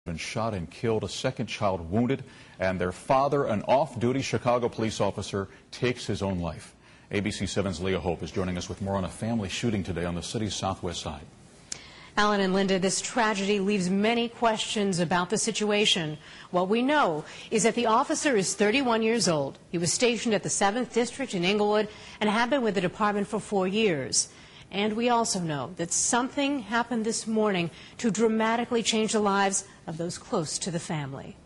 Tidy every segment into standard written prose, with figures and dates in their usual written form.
Been shot and killed, a second child wounded, and their father, an off-duty Chicago police officer, takes his own life. ABC 7's Leah Hope is joining us with more on a family shooting today on the city's southwest side. Alan and Linda, this tragedy leaves many questions about the situation. What we know is that the officer is 31 years old. He was stationed at the 7th District in Inglewood and had been with the department for 4 years. And we also know that something happened this morning to dramatically change the lives of those close to the family.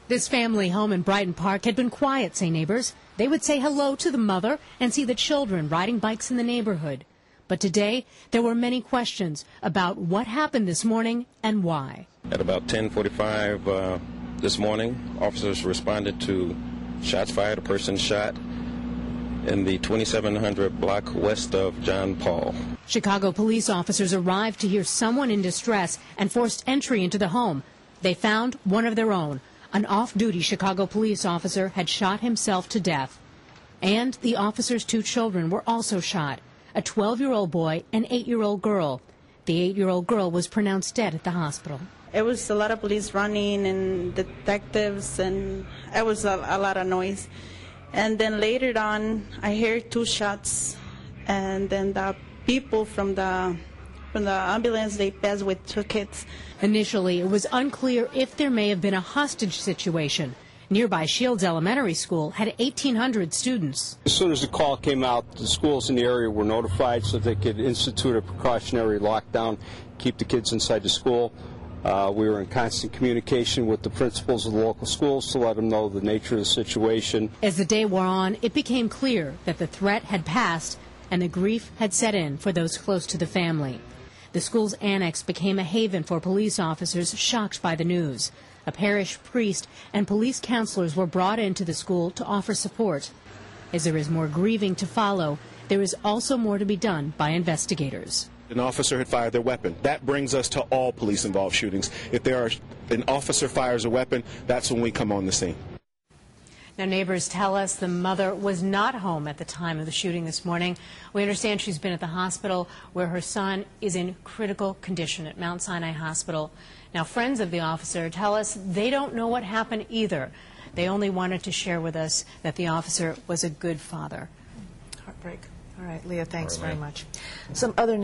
This family home in Brighton Park had been quiet, say neighbors. They would say hello to the mother and see the children riding bikes in the neighborhood. But today, there were many questions about what happened this morning and why. At about 10:45 this morning, officers responded to shots fired, a person shot in the 2700 block west of John Paul. Chicago police officers arrived to hear someone in distress and forced entry into the home. They found one of their own. An off-duty Chicago police officer had shot himself to death. And the officer's 2 children were also shot, a 12-year-old boy and 8-year-old girl. The 8-year-old girl was pronounced dead at the hospital. It was a lot of police running and detectives, and it was a lot of noise. And then later on, I heard 2 shots, and then the people from the ambulance, they passed with 2 kids. Initially, it was unclear if there may have been a hostage situation. Nearby Shields Elementary School had 1,800 students. As soon as the call came out, the schools in the area were notified so they could institute a precautionary lockdown, keep the kids inside the school. We were in constant communication with the principals of the local schools to let them know the nature of the situation. As the day wore on, it became clear that the threat had passed and the grief had set in for those close to the family. The school's annex became a haven for police officers shocked by the news. A parish priest and police counselors were brought into the school to offer support. As there is more grieving to follow, there is also more to be done by investigators. An officer had fired their weapon. That brings us to all police-involved shootings. If an officer fires a weapon, that's when we come on the scene. Now, neighbors tell us the mother was not home at the time of the shooting this morning. We understand she's been at the hospital where her son is in critical condition at Mount Sinai Hospital. Now, friends of the officer tell us they don't know what happened either. They only wanted to share with us that the officer was a good father. Heartbreak. All right, Leah, thanks very much. Some other news.